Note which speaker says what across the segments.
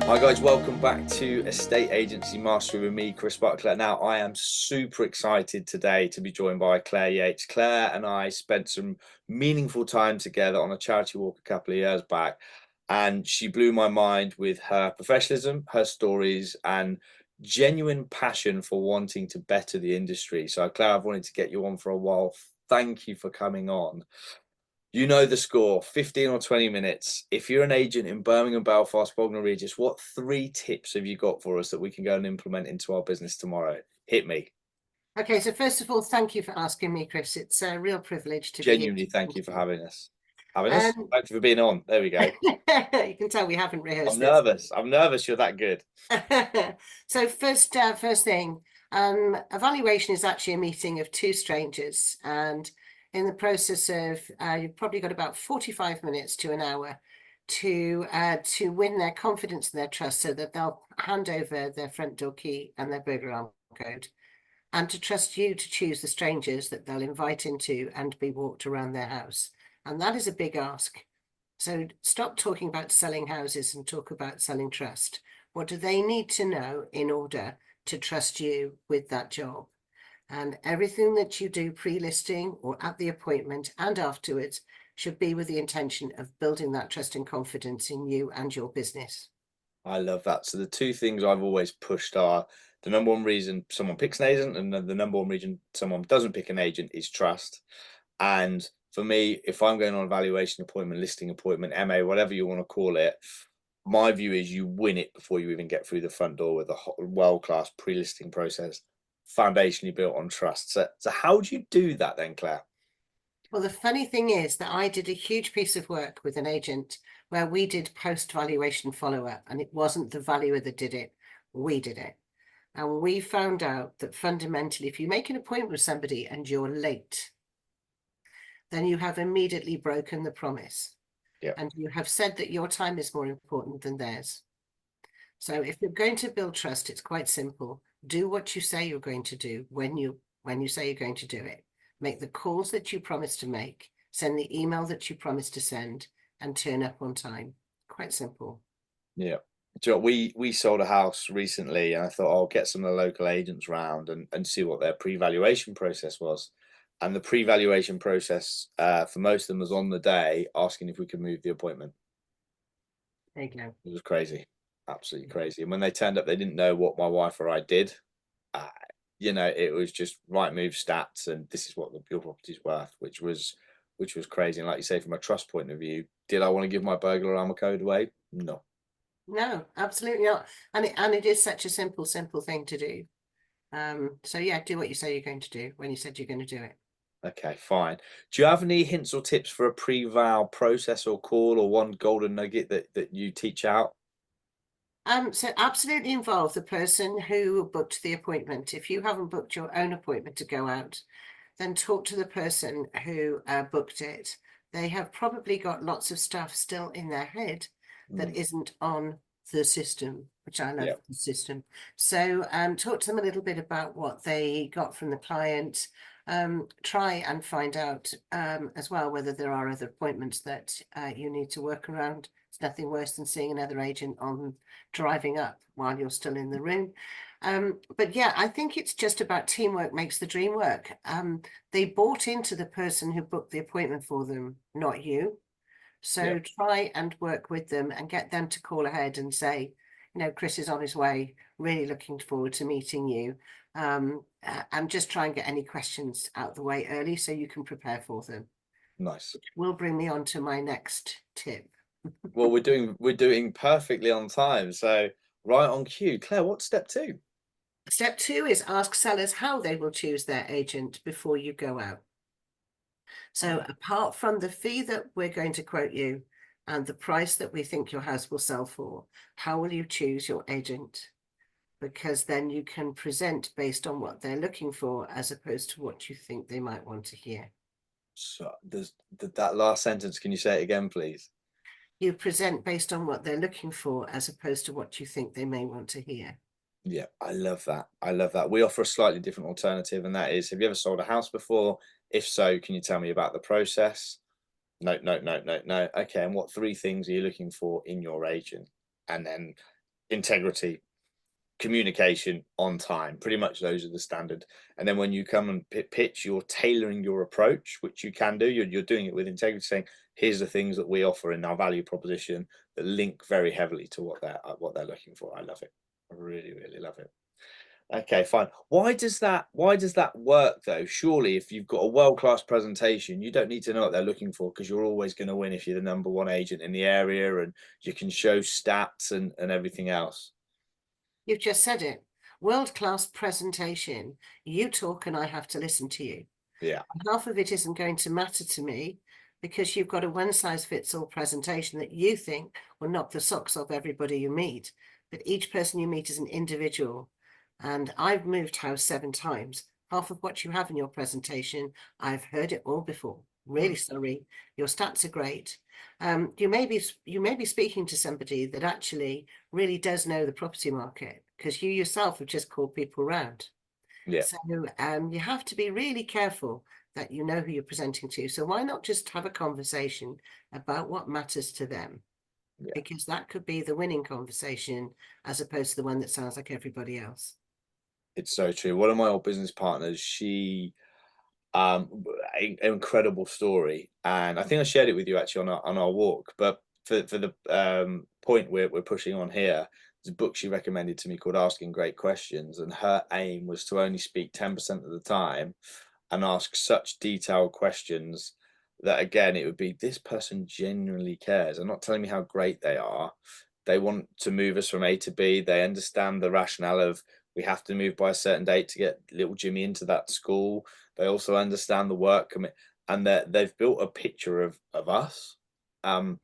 Speaker 1: Hi guys, welcome back to Estate Agency Mastery with me, Chris Butler. Now, I am super excited today to be joined by Clare Yates. Claire and I spent some meaningful time together on a charity walk a couple of years back, and she blew my mind with her professionalism, her stories, and genuine passion for wanting to better the industry. So, Claire, I've wanted to get you on for a while. Thank you for coming on. You know the score, 15 or 20 minutes. If you're an agent in Birmingham, Belfast, Bognor Regis, what 3 tips have you got for us that we can go and implement into our business tomorrow? Hit me.
Speaker 2: Okay, so first of all, thank you for asking me, Chris. It's a real privilege to be here.
Speaker 1: Genuinely, thank you for having us. Having us?
Speaker 2: Um,
Speaker 1: Thank you for being on. There we go.
Speaker 2: you can tell we haven't
Speaker 1: I'm
Speaker 2: rehearsed this.
Speaker 1: nervous. I'm nervous you're that good.
Speaker 2: So first thing, evaluation is actually a meeting of two strangers, and in the process of, you've probably got about 45 minutes to an hour to win their confidence and their trust, so that they'll hand over their front door key and their burglar alarm code, and to trust you to choose the strangers that they'll invite into and be walked around their house. And that is a big ask. So stop talking about selling houses and talk about selling trust. What do they need to know in order to trust you with that job? And everything that you do pre-listing or at the appointment and afterwards should be with the intention of building that trust and confidence in you and your business.
Speaker 1: I love that. So the two things I've always pushed are the number one reason someone picks an agent, and the number one reason someone doesn't pick an agent is trust. And for me, if I'm going on a valuation appointment, listing appointment, MA, whatever you want to call it, my view is you win it before you even get through the front door with a world-class pre-listing process, foundationally built on trust. So how do you do that then, Claire?
Speaker 2: Well, the funny thing is that I did a huge piece of work with an agent where we did post-valuation follow-up, and it wasn't the valuer that did it, we did it. And we found out that fundamentally, if you make an appointment with somebody and you're late, then you have immediately broken the promise.
Speaker 1: Yeah,
Speaker 2: And you have said that your time is more important than theirs. So if you're going to build trust, it's quite simple. Do what you say you're going to do when you say you're going to do it. Make the calls that you promise to make, send the email that you promise to send, and turn up on time. Quite simple.
Speaker 1: yeah. Do you know, we sold a house recently, and I thought I'll get some of the local agents round and see what their pre-valuation process was. And the pre-valuation process for most of them was on the day asking if we could move the appointment.
Speaker 2: There you go.
Speaker 1: It was crazy, absolutely crazy. And when they turned up, they didn't know what my wife or I did. Uh, it was just right move stats, and this is what your property's worth, which was crazy. And like you say, from a trust point of view, did I want to give my burglar alarm code away? No.
Speaker 2: No, absolutely not. And it is such a simple thing to do. So yeah, do what you say you're going to do when you said you're going to do it.
Speaker 1: Okay, fine. Do you have any hints or tips for a pre-val process or call, or one golden nugget that you teach out?
Speaker 2: So absolutely involve the person who booked the appointment. If you haven't booked your own appointment to go out, then talk to the person who booked it. They have probably got lots of stuff still in their head that
Speaker 1: Mm,
Speaker 2: isn't on the system, which I love
Speaker 1: yeah,
Speaker 2: the system. So talk to them a little bit about what they got from the client. Try and find out as well whether there are other appointments that you need to work around. It's nothing worse than seeing another agent on driving up while you're still in the room. But yeah, I think it's just about teamwork makes the dream work. They bought into the person who booked the appointment for them, not you.
Speaker 1: yeah.
Speaker 2: So try and work with them and get them to call ahead and say, Chris is on his way, really looking forward to meeting you. And just try and get any questions out the way early so you can prepare for them.
Speaker 1: Nice.
Speaker 2: Will bring me on to my next tip.
Speaker 1: Well, we're doing perfectly on time, so right on cue. Claire, what's step two?
Speaker 2: Step two is ask sellers how they will choose their agent before you go out. So apart from the fee that we're going to quote you and the price that we think your house will sell for, how will you choose your agent? Because then you can present based on what they're looking for as opposed to what you think they might want to hear.
Speaker 1: So there's that last sentence. Can you say it again, please?
Speaker 2: You present based on what they're looking for as opposed to what you think they may want to hear.
Speaker 1: Yeah, I love that. I love that. We offer a slightly different alternative, and that is, have you ever sold a house before? If so, can you tell me about the process? No, no, no, no, no. Okay, and what 3 things are you looking for in your agent? And then integrity, communication, on time. Pretty much those are the standard. And then when you come and pitch, you're tailoring your approach, which you can do. You're doing it with integrity, saying, here's the things that we offer in our value proposition that link very heavily to what they're looking for. I love it. I really, really love it. Okay, fine. Why does that work though? Surely if you've got a world-class presentation, you don't need to know what they're looking for, because you're always going to win if you're the number one agent in the area and you can show stats and everything else.
Speaker 2: You've just said it. World-class presentation. You talk and I have to listen to you.
Speaker 1: Yeah.
Speaker 2: Half of it isn't going to matter to me because you've got a one-size-fits-all presentation that you think will knock the socks off everybody you meet. But each person you meet is an individual. And I've moved house 7 times. Half of what you have in your presentation, I've heard it all before. Really sorry. Your stats are great. You may be speaking to somebody that actually really does know the property market, because you yourself have just called people round.
Speaker 1: Yeah.
Speaker 2: So you have to be really careful that you know who you're presenting to. So why not just have a conversation about what matters to them?
Speaker 1: Yeah.
Speaker 2: Because that could be the winning conversation as opposed to the one that sounds like everybody else.
Speaker 1: It's so true. One of my old business partners, she incredible story, and I think I shared it with you actually on our walk. But for the point we're pushing on here, there's a book she recommended to me called Asking Great Questions, and her aim was to only speak 10% of the time and ask such detailed questions that, again, it would be, this person genuinely cares. They're not telling me how great they are. They want to move us from A to B. They understand the rationale of, we have to move by a certain date to get little Jimmy into that school. They also understand the work commit, and that they've built a picture of us. And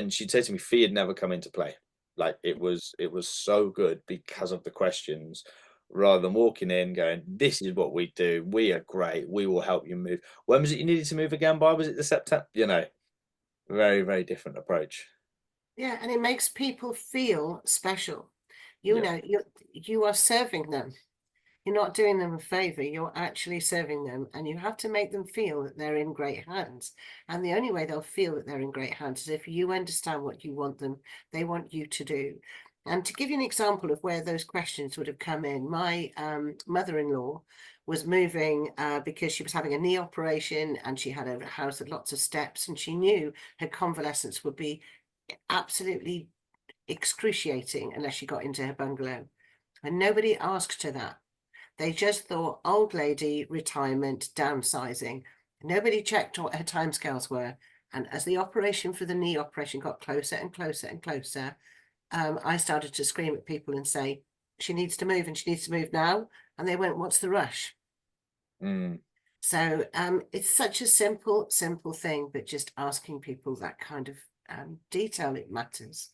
Speaker 1: she'd say to me, fee had never come into play. Like, it was so good because of the questions, rather than walking in going, this is what we do. We are great. We will help you move. When was it you needed to move again by? Was it the September? Very, very different approach.
Speaker 2: Yeah, and it makes people feel special. You
Speaker 1: Yeah.
Speaker 2: know, you are serving them. You're not doing them a favor, you're actually serving them, and you have to make them feel that they're in great hands. And the only way they'll feel that they're in great hands is if you understand what you want them, they want you to do. And to give you an example of where those questions would have come in, my mother-in-law was moving because she was having a knee operation and she had a house with lots of steps, and she knew her convalescence would be absolutely excruciating unless she got into her bungalow. And nobody asked her that. They just thought old lady, retirement, downsizing. Nobody checked what her timescales were. And as the operation for the knee operation got closer and closer and closer, I started to scream at people and say, she needs to move and she needs to move now. And they went, what's the rush?
Speaker 1: Mm.
Speaker 2: So it's such a simple, simple thing, but just asking people that kind of detail, it matters.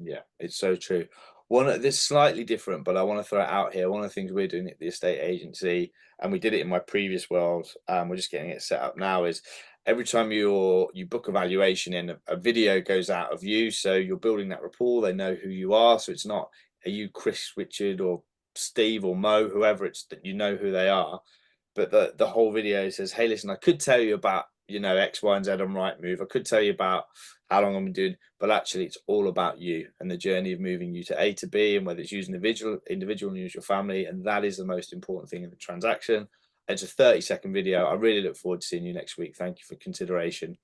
Speaker 1: Yeah, it's so true. One this slightly different, but I want to throw it out here. One of the things we're doing at the estate agency, and we did it in my previous world, we're just getting it set up now, is every time you book a valuation in, a video goes out of you. So you're building that rapport, they know who you are. So it's not, are you Chris, Richard, or Steve or Mo, whoever, it's that you know who they are. But the whole video says, hey, listen, I could tell you about, X, Y, and Z on Rightmove. I could tell you about how long I've been doing, but actually it's all about you and the journey of moving you to A to B, and whether it's using individual and use your family. And that is the most important thing in the transaction. It's a 30-second video. I really look forward to seeing you next week. Thank you for consideration.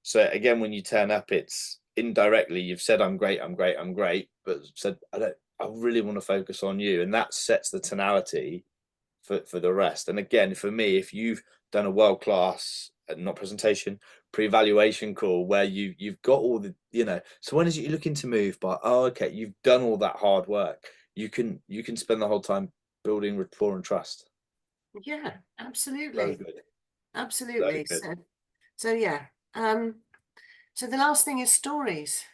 Speaker 1: So again, when you turn up, it's indirectly, you've said, I'm great, I'm great, I'm great, but said, I really want to focus on you. And that sets the tonality for the rest. And again, for me, if you've done a world class, not presentation, pre-evaluation call where you've got all the, so when is it you're looking to move by? Oh, okay, you've done all that hard work. You can spend the whole time building rapport and trust.
Speaker 2: Yeah,
Speaker 1: So
Speaker 2: absolutely.
Speaker 1: good. So
Speaker 2: Absolutely.
Speaker 1: good.
Speaker 2: So yeah. So the last thing is stories.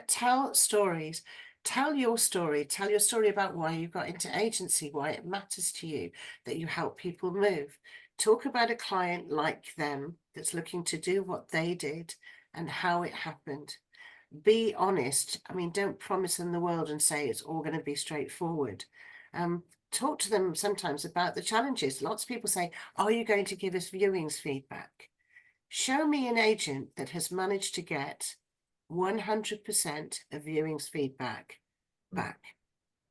Speaker 2: Tell stories. Tell your story. Tell your story about why you got into agency, why it matters to you that you help people move. Talk about a client like them that's looking to do what they did and how it happened. Be honest. I mean, don't promise them the world and say it's all going to be straightforward. Talk to them sometimes about the challenges. Lots of people say, are you going to give us viewings feedback? Show me an agent that has managed to get 100% of viewings feedback
Speaker 1: Mm.
Speaker 2: back.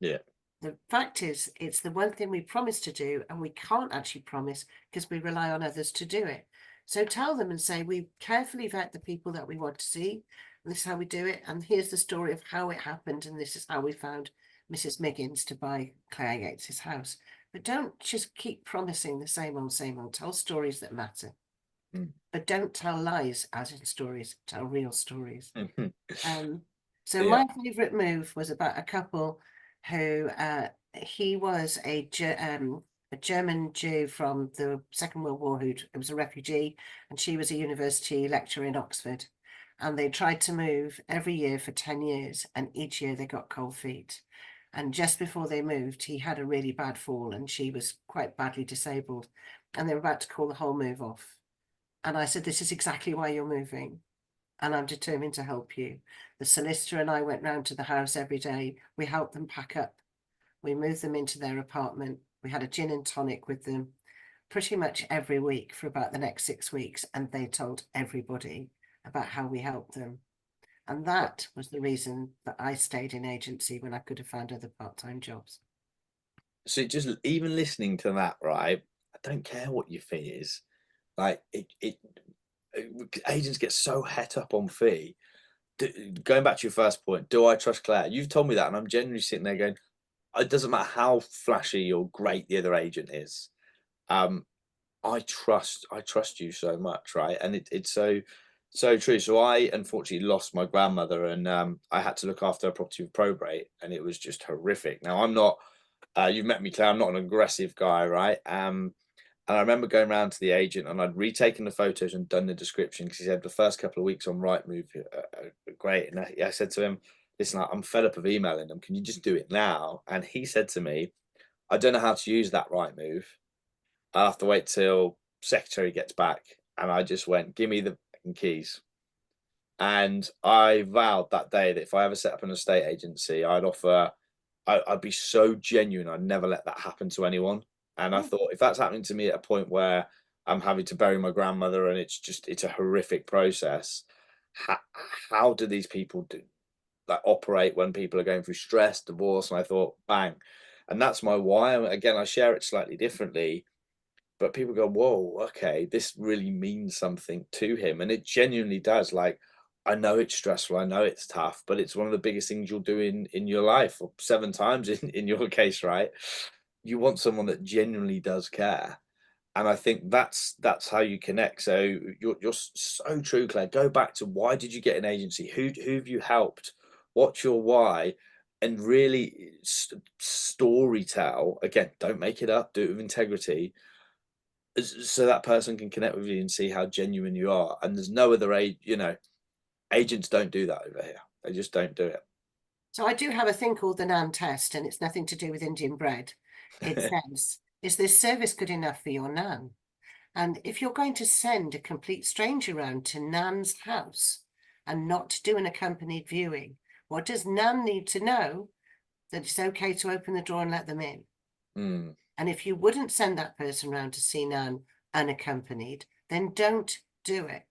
Speaker 1: Yeah.
Speaker 2: The fact is, it's the one thing we promise to do, and we can't actually promise because we rely on others to do it. So tell them and say, we carefully vet the people that we want to see. And this is how we do it. And here's the story of how it happened. And this is how we found Mrs. Miggins to buy Clare Yates' house. But don't just keep promising the same old, same old. Tell stories that matter.
Speaker 1: Mm.
Speaker 2: But don't tell lies as in stories, tell real stories.
Speaker 1: Mhm.
Speaker 2: Um, so
Speaker 1: Yeah.
Speaker 2: my favourite move was about a couple who he was a German Jew from the Second World War who was a refugee, and she was a university lecturer in Oxford. And they tried to move every year for 10 years, and each year they got cold feet. And just before they moved, he had a really bad fall, and she was quite badly disabled. And they were about to call the whole move off. And I said, "This is exactly why you're moving, and I'm determined to help you." The solicitor and I went round to the house every day. We helped them pack up. We moved them into their apartment. We had a gin and tonic with them pretty much every week for about the next 6 weeks. And they told everybody about how we helped them. And that was the reason that I stayed in agency when I could have found other part-time jobs.
Speaker 1: So just even listening to that, right? I don't care what your fee is. Like agents get so het up on fee. Going back to your first point, do I trust Claire? You've told me that, and I'm genuinely sitting there going, it doesn't matter how flashy or great the other agent is. Um, I trust you so much, right? And it's so true. So I unfortunately lost my grandmother, and I had to look after a property with probate, and it was just horrific. Now I'm not. You've met me, Claire. I'm not an aggressive guy, right? And I remember going around to the agent, and I'd retaken the photos and done the description because he said the first couple of weeks on Rightmove are great. And I said to him, "Listen, I'm fed up of emailing them. Can you just do it now?" And he said to me, "I don't know how to use that Rightmove. I'll have to wait till secretary gets back." And I just went, "Give me the keys." And I vowed that day that if I ever set up an estate agency, I'd be so genuine. I'd never let that happen to anyone. And I
Speaker 2: Mm.
Speaker 1: thought, if that's happening to me at a point where I'm having to bury my grandmother and it's a horrific process, how, how do these people do like operate when people are going through stress, divorce? And I thought, bang. And that's my why. Again, I share it slightly differently, but people go, whoa, okay, this really means something to him. And it genuinely does. Like, I know it's stressful, I know it's tough, but it's one of the biggest things you'll do in your life, or 7 times in your case, right? You want someone that genuinely does care. And I think that's how you connect. So you're so true, Claire. Go back to, why did you get an agency? Who have you helped? What's your why? And really story tell. Again, don't make it up, do it with integrity, so that person can connect with you and see how genuine you are. And there's no other agents don't do that over here. They just don't do
Speaker 2: So I do have a thing called the NAN test, and it's nothing to do with Indian bread. It
Speaker 1: it.
Speaker 2: says, is this service good enough for your Nan? And if you're going to send a complete stranger round to Nan's house and not do an accompanied viewing, what does Nan need to know that it's okay to open the door and let them in?
Speaker 1: Mm.
Speaker 2: And if you wouldn't send that person round to see Nan unaccompanied, then don't do it.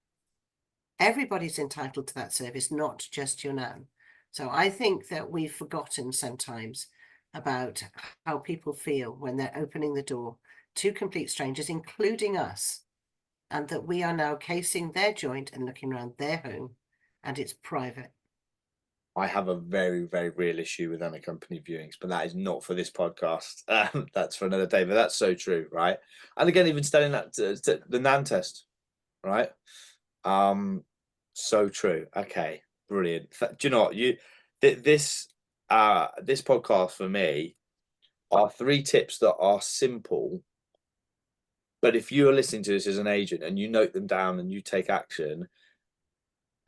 Speaker 2: Everybody's entitled to that service, not just your Nan. So I think that we've forgotten sometimes about how people feel when they're opening the door to complete strangers, including us, and that we are now casing their joint and looking around their home, and it's private.
Speaker 1: I have a very, very real issue with unaccompanied viewings, but that is not for this podcast. That's for another day. But that's so true, right? And again, even studying that to the NAN test, right? Um, so true. Okay, brilliant. Do you know what this podcast for me are 3 tips that are simple, but if you are listening to this as an agent and you note them down and you take action,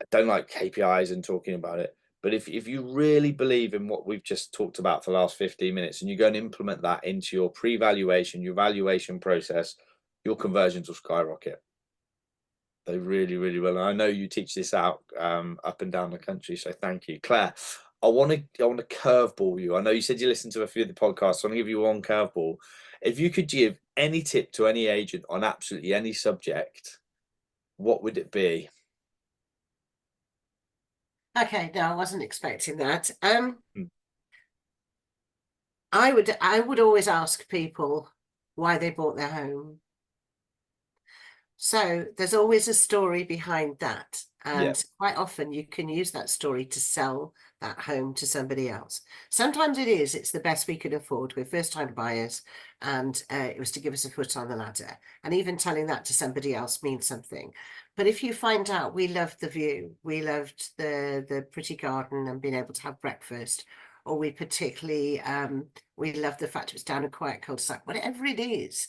Speaker 1: I don't like KPIs and talking about it. But if you really believe in what we've just talked about for the last 15 minutes and you go and implement that into your pre-valuation, your valuation process, your conversions will skyrocket. They really, really will. And I know you teach this out up and down the country, so thank you, Claire. I want to curveball you. I know you said you listened to a few of the podcasts. So I'm gonna give you one curveball. If you could give any tip to any agent on absolutely any subject, what would it be?
Speaker 2: Okay, no, I wasn't expecting that.
Speaker 1: Hmm.
Speaker 2: I would always ask people why they bought their home. So there's always a story behind that.
Speaker 1: Yeah,
Speaker 2: And quite often you can use that story to sell that home to somebody else. Sometimes it's the best we could afford. We're first time buyers, and it was to give us a foot on the ladder. And even telling that to somebody else means something. But if you find out we loved the view, we loved the pretty garden and being able to have breakfast, or we particularly we loved the fact it was down a quiet cul-de-sac, whatever it is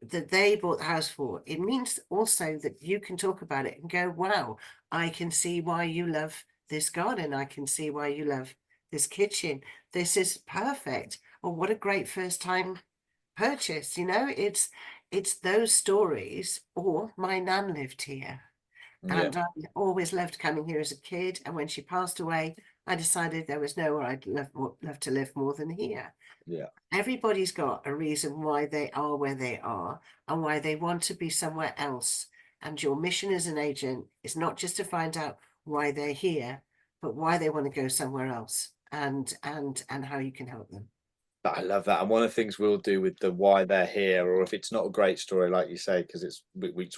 Speaker 2: that they bought the house for, it means also that you can talk about it and go, wow, I can see why you love this garden. I can see why you love this kitchen. This is perfect. Or what a great first time purchase. It's those stories. Or my nan lived here.
Speaker 1: yeah,
Speaker 2: And I always loved coming here as a kid. And when she passed away, I decided there was nowhere I'd love to live more than here.
Speaker 1: yeah.
Speaker 2: Everybody's got a reason why they are where they are and why they want to be somewhere else. And your mission as an agent is not just to find out why they're here, but why they want to go somewhere else and how you can help them.
Speaker 1: I love that. And one of the things we'll do with the why they're here, or if it's not a great story, like you say, because it's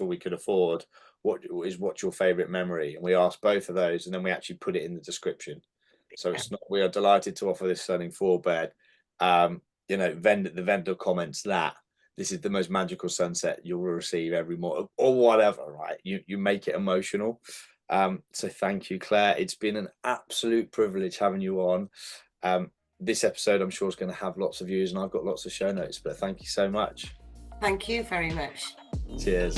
Speaker 1: all we could afford, what's your favorite memory? And we ask both of those, and then we actually put it in the description. So
Speaker 2: Yeah.
Speaker 1: it's not, we are delighted to offer this stunning four bed. The vendor comments that this is the most magical sunset you'll receive every morning, or whatever, right? You make it emotional. So thank you, Claire. It's been an absolute privilege having you on. Um, this episode, I'm sure, is going to have lots of views, and I've got lots of show notes. But thank you so much.
Speaker 2: Thank you very much.
Speaker 1: Cheers.